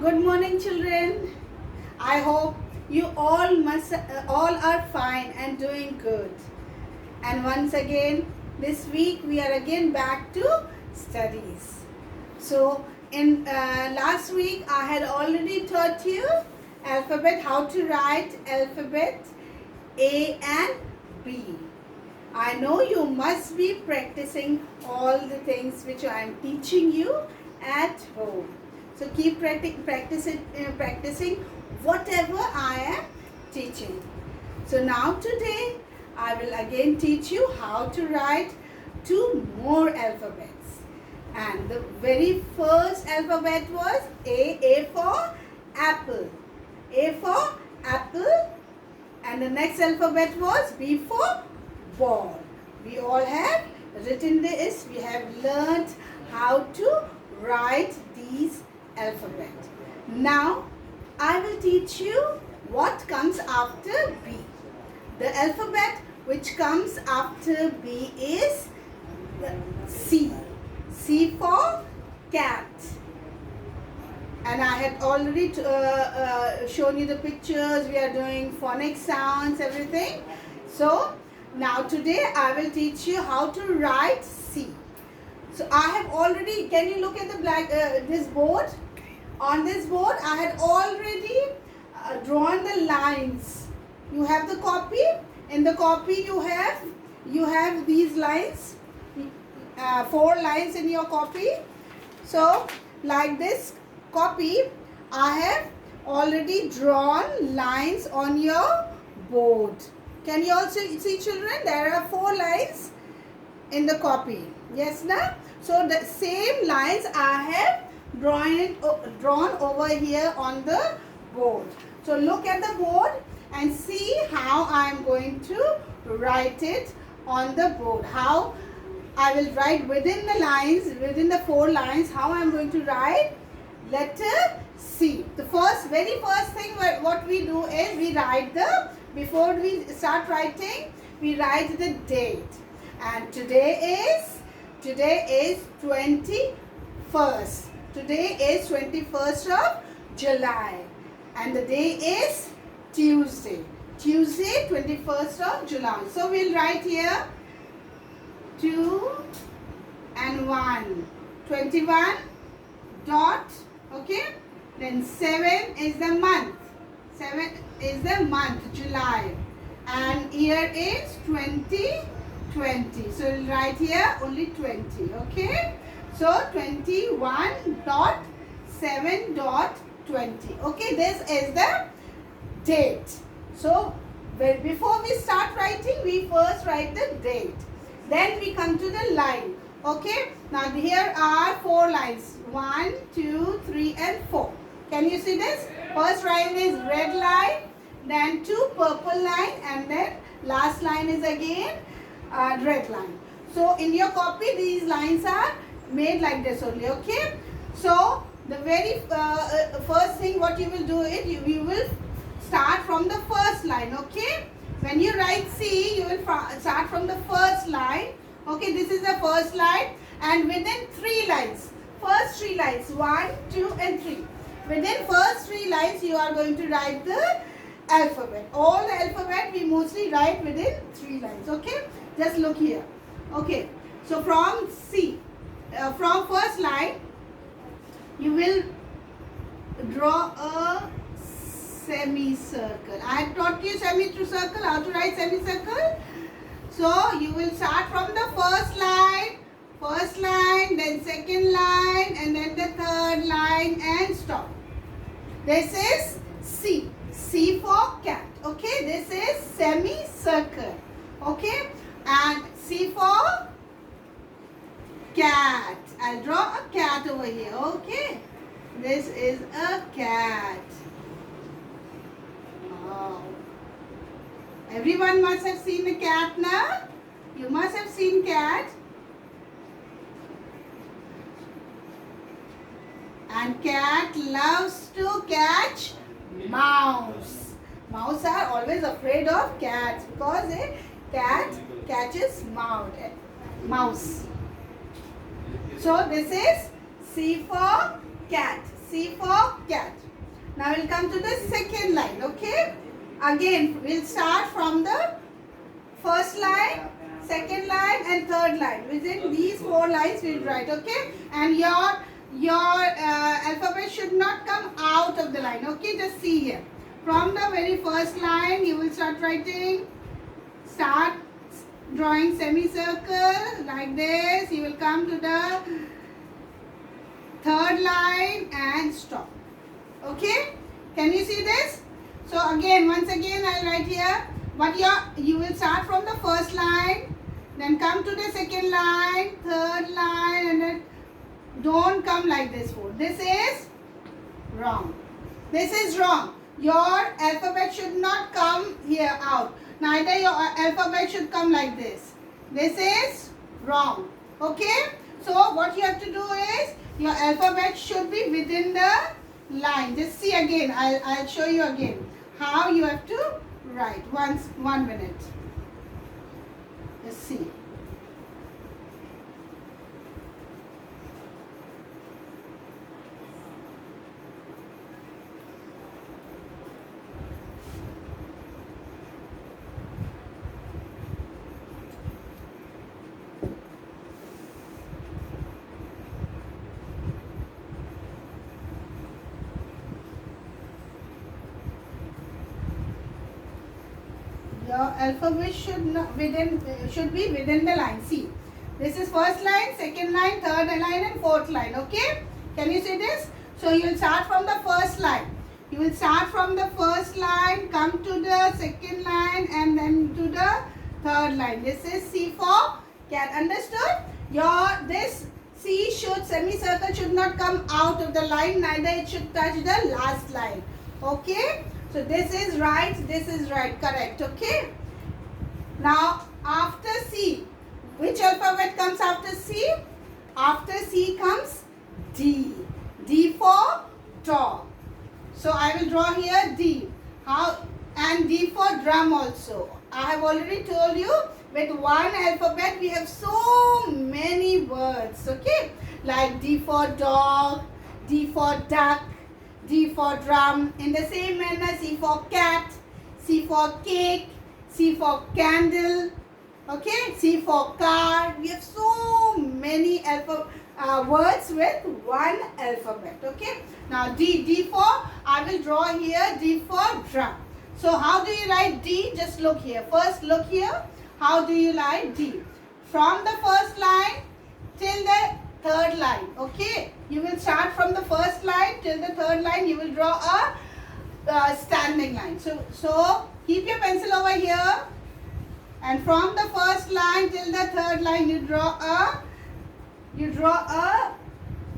Good morning, children. I hope you all are fine and doing good. And once again, this week we are again back to studies. So, in last week I had already taught you alphabet, how to write alphabet A and B. I know you must be practicing all the things which I am teaching you at home. So keep practicing whatever I am teaching. So now today I will again teach you how to write two more alphabets. And the very first alphabet was A for apple. A for apple. And the next alphabet was B for ball. We all have written this. We have learned how to write these alphabet. Now I will teach you what comes after B. The alphabet which comes after B is C. C for cat. And I had already shown you the pictures. We are doing phonic sounds, everything. So now today I will teach you how to write C. So I have already, can you look at the this board? On this board I had already drawn the lines. You have the copy. In the copy you have these lines, 4 lines in your copy. So like this copy I have already drawn lines on your board. Can you also see, children? There are 4 lines in the copy. Yes, na? So the same lines I have drawn over here on the board. So look at the board and see how I am going to write it on the board. How I will write within the lines, within the 4 lines, how I am going to write letter C. The very first thing what we do is we write before we start writing, we write the date. And today is 21st. Today is 21st of July. And the day is Tuesday. Tuesday, 21st of July. So we'll write here 2 and 1. 21 dot. Okay. Then 7 is the month. 7 is the month, July. And year is 2020. So we'll write here only 20. Okay. So 21.7.20. Okay. This is the date. So before we start writing, we first write the date. Then we come to the line. Okay. Now here are 4 lines. 1, 2, 3 and 4. Can you see this? First line is red line, then 2 purple line, and then last line is again red line. So in your copy these lines are made like this only. Okay. So the very first thing what you will do is you will start from the first line. Okay. When you write C, you will start from the first line. Okay. This is the first line, and within 3 lines, first 3 lines, 1, 2 and 3. Within first 3 lines you are going to write the alphabet. All the alphabet we mostly write within 3 lines. Okay. Just look here. Okay. So from C, from first line you will draw a semicircle. I have taught you semicircle, how to write semicircle. So you will start from the first line, then second line, and then the third line and stop. This is C. C for cat. Okay. This is semicircle. Okay. And C for cat. I'll draw a cat over here. Okay. This is a cat. Wow. Everyone must have seen a cat now. You must have seen cat. And cat loves to catch mouse. Mouse are always afraid of cats because a cat catches mouse. So this is C for cat. C for cat. Now we'll come to the second line, okay? Again, we'll start from the first line, second line and third line. Within these 4 lines we'll write, okay? And your alphabet should not come out of the line, okay? Just see here. From the very first line, you will start drawing semicircle like this. You will come to the third line and stop. Okay? Can you see this? So again, once again, I'll write here. But you will start from the first line, then come to the second line, third line, and then don't come like this. This is wrong. This is wrong. Your alphabet should not come here out. Neither your alphabet should come like this. This is wrong. Okay? So what you have to do is your alphabet should be within the line. Just see again. I'll show you again how you have to write. 1 minute. Just see. Your alphabet should be within the line. See, this is first line, second line, third line and fourth line. Okay? Can you see this? So you will start from the first line. You will start from the first line, come to the second line and then to the third line. This is C for cat. Understood? This semicircle should not come out of the line, neither it should touch the last line. Okay? So this is right, correct, okay? Now after C, which alphabet comes after C? After C comes D. D for dog. So I will draw here D. And D for drum also. I have already told you, with one alphabet we have so many words, okay? Like D for dog, D for duck, D for drum. In the same manner, C for cat, C for cake, C for candle, okay? C for car. We have so many words with one alphabet, okay? Now D for, I will draw here D for drum. So how do you write D? Just look here. First look here. How do you write D? From the first line till the third line, okay? You will start from the first line till the third line. You will draw a standing line. So keep your pencil over here, and from the first line till the third line you draw a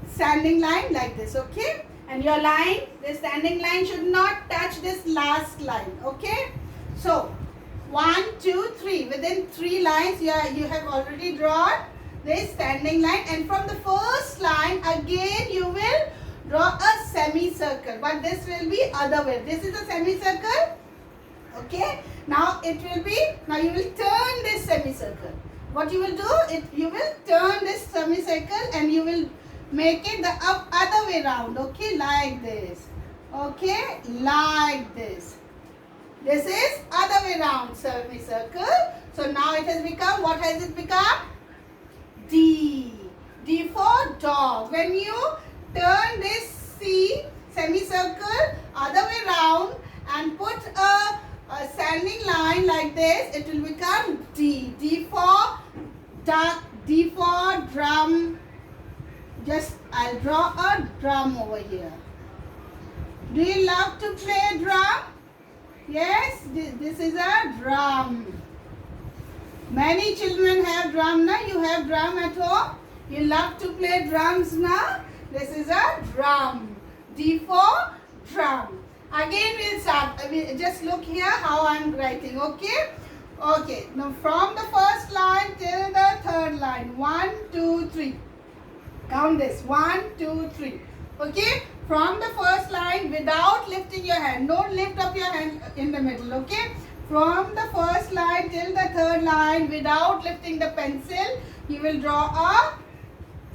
standing line like this, okay? And your line, the standing line should not touch this last line, okay? So 1, 2, 3. Within 3 lines you have already drawn this standing line, and from the first line again you will draw a semicircle, but this will be other way. This is a semicircle, okay? Now you will turn this semicircle. What you will do, you will turn this semicircle and you will make it the other way round, okay? Like this, okay? Like this. This is other way round semicircle. So now it has become, what has it become? D. D for dog. When you turn this C semicircle other way round and put a standing line like this, it will become D. D for duck, D for drum. I'll draw a drum over here. Do you love to play drum? Yes, this is a drum. Many children have drum now. You have drum at home. You love to play drums now. This is a drum. D for drum. Again we'll start. Just look here how I'm writing, okay? Okay, now from the first line till the third line. 1, 2, 3. Count this. 1, 2, 3. Okay? From the first line without lifting your hand. Don't lift up your hand in the middle, okay? From the first line till the third line without lifting the pencil, you will draw a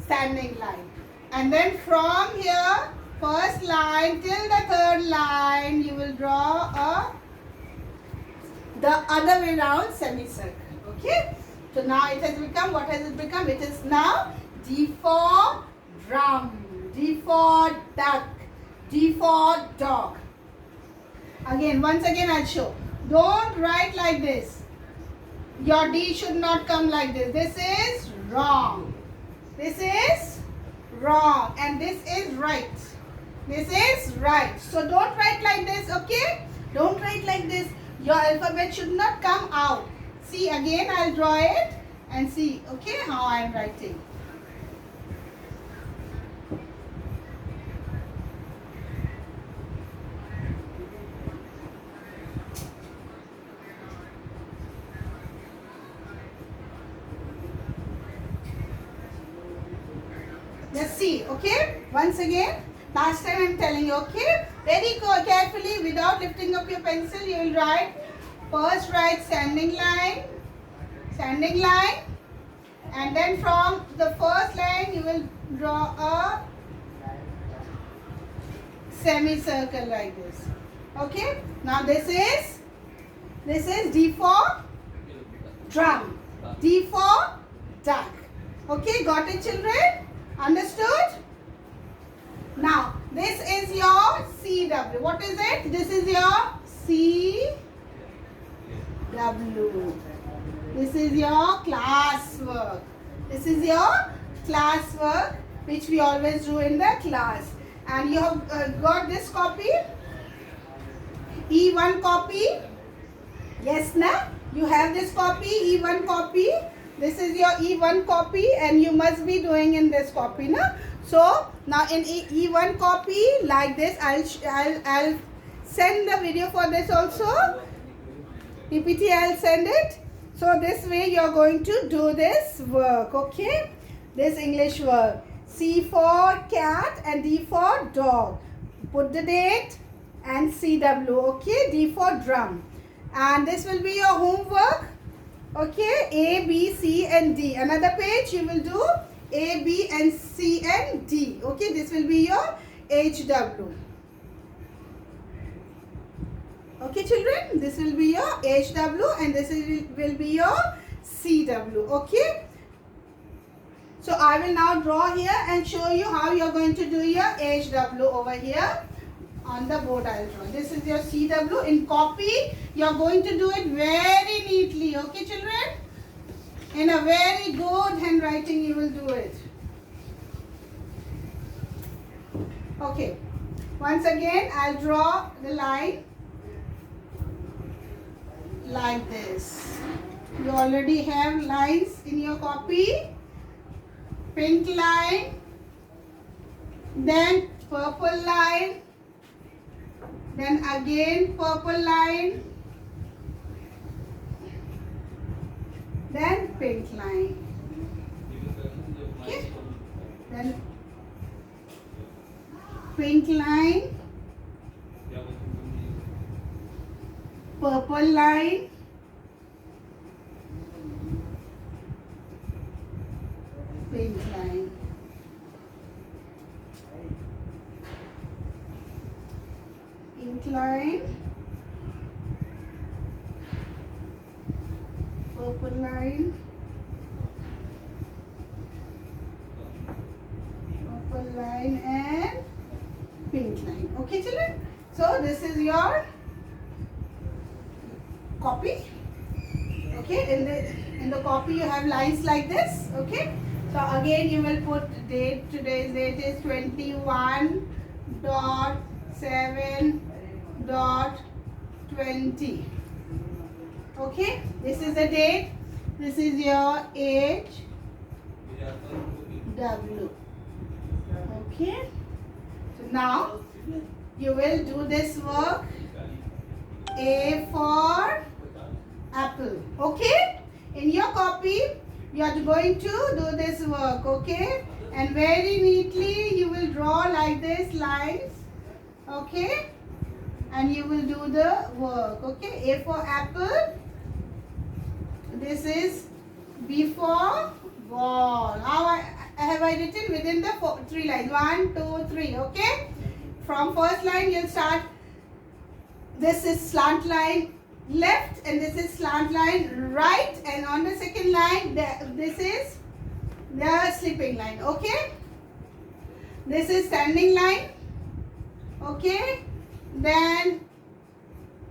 standing line. And then from here first line till the third line you will draw the other way round semicircle. Okay, so now it has become, what has it become? It is now D for drum, D for duck, D for dog. Again, once again I'll show. Don't write like this. Your D should not come like this. This is wrong. This is wrong. And this is right. This is right. So don't write like this, okay? Don't write like this. Your alphabet should not come out. See, again I'll draw it and see, okay, how I am writing. Just see, okay? Once again, last time I am telling you, okay? Very carefully, without lifting up your pencil, you will write, first write standing line, and then from the first line you will draw a semicircle like this. Okay? Now this is D for drum, D for duck. Okay, got it, children? Understood? Now, this is your CW. What is it? This is your CW. This is your classwork. This is your classwork which we always do in the class. And you have got this copy? E1 copy? Yes, na? You have this copy, E1 copy. This is your E1 copy and you must be doing in this copy, na? So now in E1 copy like this, I'll send the video for this also. PPT I'll send it. So this way you are going to do this work, okay? This English work. C for cat and D for dog. Put the date and CW, okay? D for drum. And this will be your homework. Okay, A, B, C and D. Another page you will do A, B and C and D. Okay, this will be your HW. Okay, children, this will be your HW and this will be your CW. Okay. So I will now draw here and show you how you are going to do your HW over here. On the board I will draw. This is your CW. In copy, you are going to do it very neatly. Okay, children? In a very good handwriting, you will do it. Okay. Once again, I'll draw the line like this. You already have lines in your copy. Pink line, then purple line, then again purple line, then pink line. Okay. Then pink line, purple line, pink line. Pink line, purple line, purple line and pink line. Okay, children? So this is your copy. Okay, in the copy you have lines like this. Okay. So again you will put date. Today's date is 21.7.20. Okay, this is the date. This is your age W. Okay. So now you will do this work. A for apple. Okay. In your copy you are going to do this work. Okay. And very neatly you will draw like this lines. Okay. And you will do the work. Okay. A for apple. This is B for ball. How have I written within the three lines? 1, 2, 3. Okay. from first line you'll start. This is slant line left and this is slant line right, and on the second line this is the slipping line. Okay, this is standing line. Okay, then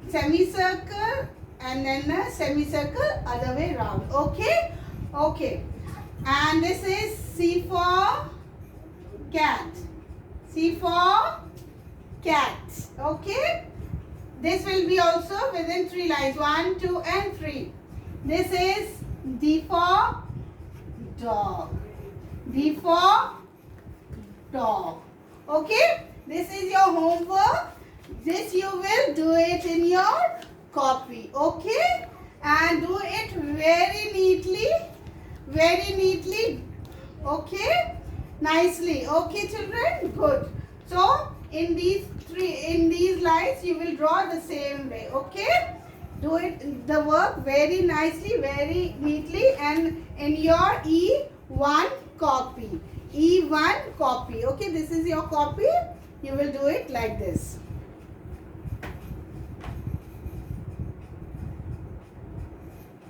semicircle and then a semicircle other way round. Okay, okay, and this is C for cat. C for cat. Okay, this will be also within 3 lines, 1, 2 and 3. This is D for dog. D for dog. Okay, this is your homework. This you will do it in your copy. Okay, and do it very neatly. Very neatly. Okay, nicely. Okay, children, good. So in these lines you will draw the same way. Okay, do it the work very nicely, very neatly, and in your E1 copy. E1 copy. Okay, this is your copy. You will do it like this.